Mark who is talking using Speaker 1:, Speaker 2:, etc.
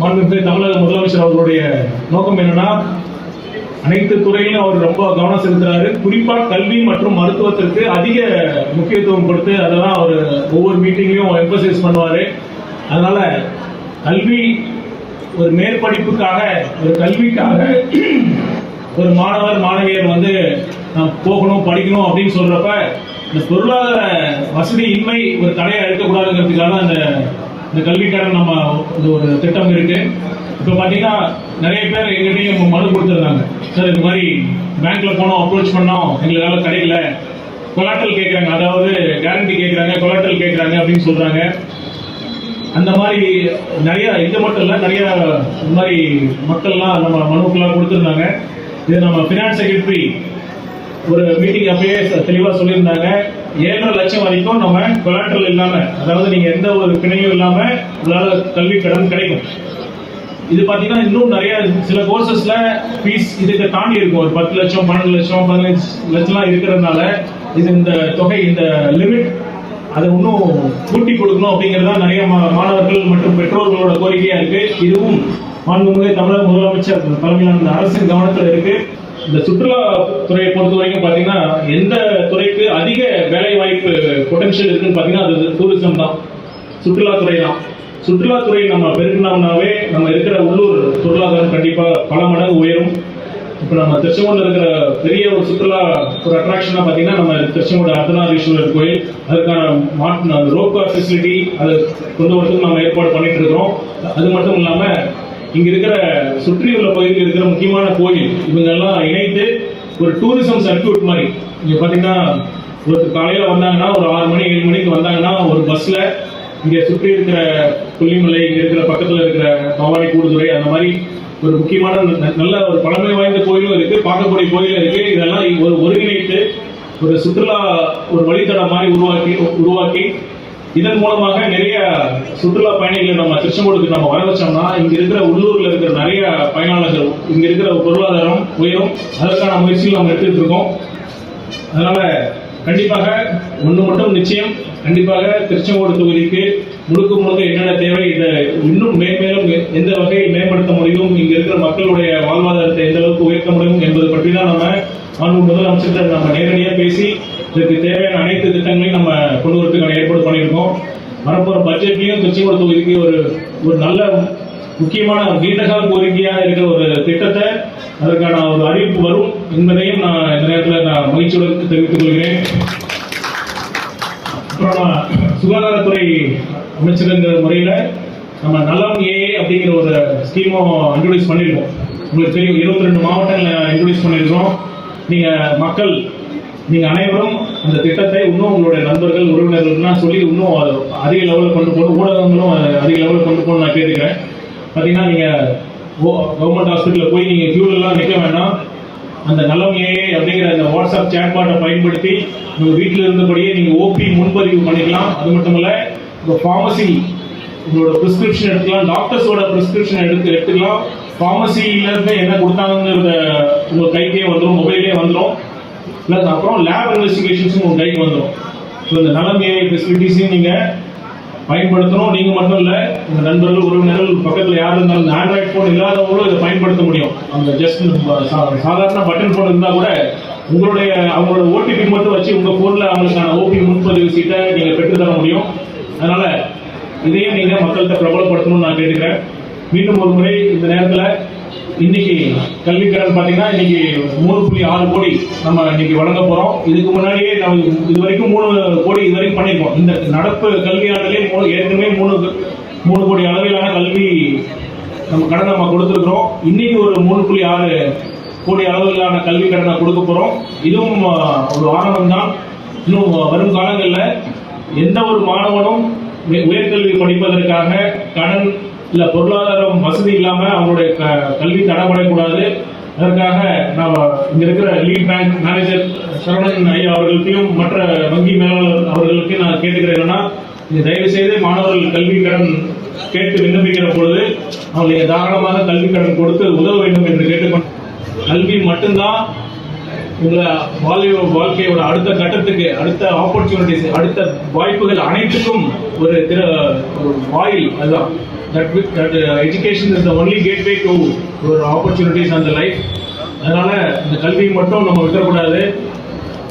Speaker 1: மாண்புமிகு தமிழக முதலமைச்சர் அவர்களுடைய நோக்கம் என்னன்னா, அனைத்து துறையிலும் அவர் ரொம்ப கவனம் செலுத்துறாரு. குறிப்பா கல்வி மற்றும் மருத்துவத்திற்கு அதிக முக்கியத்துவம் கொடுத்து அதெல்லாம் அவர் ஒவ்வொரு மீட்டிங்லயும் எம்பசைஸ் பண்ணுவாரு. அதனால கல்வி ஒரு மேற்படிப்புக்காக, ஒரு கல்விக்காக ஒரு மாணவர் மாணவியர் வந்து போகணும் படிக்கணும் அப்படின்னு சொல்றப்ப இந்த பொருளாதார வசதி இன்மை ஒரு தடையா இருக்கக்கூடாதுங்கிறதுக்காக இந்த கல்வி கடன் நம்ம ஒரு திட்டம் இருக்கு. இப்போ பார்த்தீங்கன்னா நிறைய பேர் எங்கிட்டையும் மனு கொடுத்துருந்தாங்க. சார் இது மாதிரி பேங்க்ல போனோம், அப்ரோச் பண்ணோம், எங்களுக்காக கிடைக்கல, கொலாட்டல் கேட்குறாங்க, அதாவது கேரண்டி கேட்குறாங்க, கொலாட்டல் கேட்குறாங்க அப்படின்னு சொல்றாங்க. அந்த மாதிரி நிறைய இது மட்டும் இல்லை, நிறைய இந்த மாதிரி மக்கள்லாம் நம்ம மனுக்கெல்லாம் கொடுத்துருந்தாங்க. இது நம்ம ஃபினான்ஸ் செக்ரட்டரி ஒரு மீட்டிங் அப்பயே தெளிவாக சொல்லியிருந்தாங்க. 7.5 லட்சம் வரைக்கும் நம்ம கொலாட்டல் இல்லாம, அதாவது நீங்க எந்த ஒரு பிணையும் இல்லாம உங்களால கல்வி கடன் கிடைக்கும். இது பாத்தீங்கன்னா இன்னும் நிறைய சில கோர்சஸ்ல ஃபீஸ் இதுக்கு தாண்டி இருக்கும். ஒரு 10 லட்சம் 12 லட்சம் 15 லட்சம்லாம் இருக்கிறதுனால இது இந்த தொகை, இந்த லிமிட் அதை இன்னும் கூட்டி கொடுக்கணும் அப்படிங்கிறதா நிறைய மாணவர்கள் மற்றும் பெற்றோர்களோட கோரிக்கையா இருக்கு. இதுவும் மாண்புமிகு தமிழக முதலமைச்சர் தலைமையிலான அரசின் கவனத்தில் இருக்கு. இந்த சுற்றுலா துறையை பொறுத்த வரைக்கும் பாத்தீங்கன்னா எந்த துறைக்கு அதிக வேலை வாய்ப்பு பொட்டன்ஷியல் இருக்குன்னு பாத்தீங்கன்னா அது டூரிசம் தான், சுற்றுலாத்துறை தான். சுற்றுலாத்துறை நம்ம பெருக்கினோம்னாவே நம்ம இருக்கிற உள்ளூர் பொருளாதாரம் கண்டிப்பா பல மடங்கு உயரும். இப்போ நம்ம திருச்செங்கோட்டில் இருக்கிற பெரிய ஒரு சுற்றுலா ஒரு அட்ராக்ஷனா பாத்தீங்கன்னா நம்ம திருச்செங்கோடு அர்த்தநாரீஸ்வரர் கோயில், அதுக்கான ரோப்கார் ஃபெசிலிட்டி அதை கொண்டு வரதுக்கு நம்ம ஏற்பாடு பண்ணிட்டு இருக்கிறோம். அது மட்டும் இல்லாம இங்க இருக்கிற சுற்றியுள்ள பகுதியில் இருக்கிற முக்கியமான கோயில் இவங்கெல்லாம் இணைத்து ஒரு டூரிசம் சர்க்கியூட் மாதிரி இங்க பாத்தீங்கன்னா ஒரு காலையில வந்தாங்கன்னா ஒரு 6 மணி 7 மணிக்கு வந்தாங்கன்னா ஒரு பஸ்ல இங்க சுற்றி இருக்கிற கொல்லிமலை, இங்க இருக்கிற பக்கத்துல இருக்கிற பவானி கூடுதுறை, அந்த மாதிரி ஒரு முக்கியமான நல்ல ஒரு பழமை வாய்ந்த கோயிலும் இருக்கு, பார்க்கக்கூடிய கோயிலும் இருக்கு. இதெல்லாம் ஒரு ஒருங்கிணைத்து ஒரு சுற்றுலா ஒரு வழித்தடம் மாதிரி உருவாக்கி இதன் மூலமாக நிறைய சுற்றுலா பயணிகளை நம்ம திருச்செங்கோடுக்கு நம்ம வர வச்சோம்னா இங்க இருக்கிற உள்ளூர்ல இருக்கிற நிறைய பயனாளர்கள், இங்க இருக்கிற பொருளாதாரம் உயரும். அதற்கான முயற்சிகள் நம்ம எடுத்துட்டு இருக்கோம். அதனால கண்டிப்பாக ஒன்று மட்டும் நிச்சயம், கண்டிப்பாக திருச்செங்கோடு தொகுதிக்கு முழுக்க என்னென்ன தேவை, இதை இன்னும் மேன்மேலும் எந்த வகையில் மேம்படுத்த முடியும், இங்க இருக்கிற மக்களுடைய வாழ்வாதாரத்தை எந்த அளவுக்கு உயர்த்த முடியும் என்பது பற்றி தான் நம்ம மாண்புமிகு முதலமைச்சர் நம்ம நேரடியாக பேசி இதற்கு தேவையான அனைத்து திட்டங்களையும் நம்ம கொண்டு வரதுக்கான ஏற்பாடு பண்ணியிருக்கோம். வரப்போற பட்ஜெட்லையும் திருச்செங்கோடு தொகுதிக்கு ஒரு நல்ல முக்கியமான நீண்டகால கோரிக்கையாக இருக்கிற ஒரு திட்டத்தை, அதற்கான ஒரு அறிவிப்பு வரும் என்பதையும் நான் இந்த நேரத்தில் நான் மகிழ்ச்சியுடன் தெரிவித்துக் கொள்கிறேன். அப்புறம் சுகாதாரத்துறை அமைச்சருங்கிற முறையில் நம்ம நலம் ஏஏ அப்படிங்கிற ஒரு ஸ்கீமும் இன்ட்ரோடியூஸ் பண்ணியிருக்கோம். உங்களுக்கு தெரியும், 22 மாவட்டங்களில் இன்ட்ரோடியூஸ் பண்ணியிருக்கோம். நீங்கள் அனைவரும் அந்த திட்டத்தை இன்னும் உங்களுடைய நண்பர்கள் உறவினர்கள்லாம் சொல்லி இன்னும் அதிக லெவலில் கொண்டு போகணும், ஊடகங்களும் அதிக லெவலில் கொண்டு போகணும் நான் கேட்டுக்கிறேன். பார்த்தீங்கன்னா நீங்கள் கவர்மெண்ட் ஹாஸ்பிட்டலில் போய் நீங்கள் கியூலெல்லாம் நிற்க வேண்டாம். அந்த நலம் ஏஏ அப்படிங்கிற அந்த வாட்ஸ்அப் சேட்பாட்டை பயன்படுத்தி உங்கள் வீட்டில் இருந்தபடியே நீங்கள் ஓபி முன்பதிவு பண்ணிக்கலாம். அது மட்டும் இல்லை, உங்கள் ஃபார்மசி உங்களோட ப்ரிஸ்கிரிப்ஷன் எடுத்துக்கலாம், டாக்டர்ஸோட ப்ரிஸ்கிரிப்ஷன் எடுத்துக்கலாம். ஃபார்மசியிலேருந்து என்ன கொடுத்தாங்கிறத உங்கள் கைக்கே வந்துடும், மொபைலே வந்துடும். ப்ளஸ் அப்புறம் லேப் இன்வெஸ்டிகேஷன்ஸும் உங்கள் கைக்கு வந்துடும். ஸோ இந்த நலம் ஏஐ ஃபெசிலிட்டிஸையும் நீங்கள் பயன்படுத்தணும். நீங்கள் மட்டும் இல்லை, உங்கள் நண்பர்கள் உறவினர்கள் பக்கத்தில் யார் இருந்தாலும் ஆண்ட்ராய்ட் ஃபோன் இல்லாதவங்களும் இதை பயன்படுத்த முடியும். அந்த ஜஸ்ட் சாதாரண பட்டன் ஃபோன் இருந்தால் கூட அவங்களோட ஓடிபி மட்டும் வச்சு உங்கள் ஃபோனில் அவங்களுக்கான ஓபி முன்பதிவு சீட்டை நீங்கள் பெற்றுத்தர முடியும். அதனால இதையும் நீங்கள் மக்கள்கிட்ட பிரபலப்படுத்தணும்னு நான் கேட்டுக்கிறேன். மீண்டும் ஒரு முறை இந்த நேரத்தில் இன்னைக்கு கல்வி கடன் பார்த்தீங்கன்னா இன்னைக்கு 3.6 கோடி நம்ம இன்னைக்கு வழங்க போறோம். இதுக்கு முன்னாடியே நம்ம இது வரைக்கும் 3 கோடி இது வரைக்கும் பண்ணியிருக்கோம். இந்த நடப்பு கல்வியாண்டிலே ஏற்கனவே 3 கோடி அளவிலான கல்வி நம்ம கடன் நம்ம கொடுத்துருக்கிறோம். இன்னைக்கு ஒரு 3.6 கோடி அளவிலான கல்வி கடனை கொடுக்க போறோம். இதுவும் ஒரு ஆரம்பம் தான். இன்னும் வரும் காலங்களில் எந்த ஒரு மாணவனும் உயர்கல்வி படிப்பதற்காக கடன் இல்ல பொருளாதாரம் வசதி இல்லாம அவங்களுடைய கல்வி தடப்படக்கூடாது. அதற்காக நான் இங்க இருக்கிற லீட் பேங்க் மேனேஜர் சரவணன் ஐயா அவர்களுக்கும் மற்ற வங்கி மேலாளர் அவர்களுக்கு நான் கேட்டுக்கிறேன்னா, தயவு செய்து மாணவர்கள் கல்வி கடன் கேட்டு விண்ணப்பிக்கிற பொழுது அவங்களுக்கு தாராளமாக கல்வி கடன் கொடுத்து உதவ வேண்டும் என்று கேட்டுக்கொண்டு, கல்வி மட்டும்தான் உங்களை வாழ்க்கையோட அடுத்த கட்டத்துக்கு, அடுத்த ஆப்பர்ச்சுனிட்டிஸ், அடுத்த வாய்ப்புகள் அனைத்துக்கும் ஒரு வாயில். அதுதான் that education is the only gateway to your opportunities and the life. அதனால இந்த கல்வியை மட்டும் நம்ம விட்டுறக்கூடாது.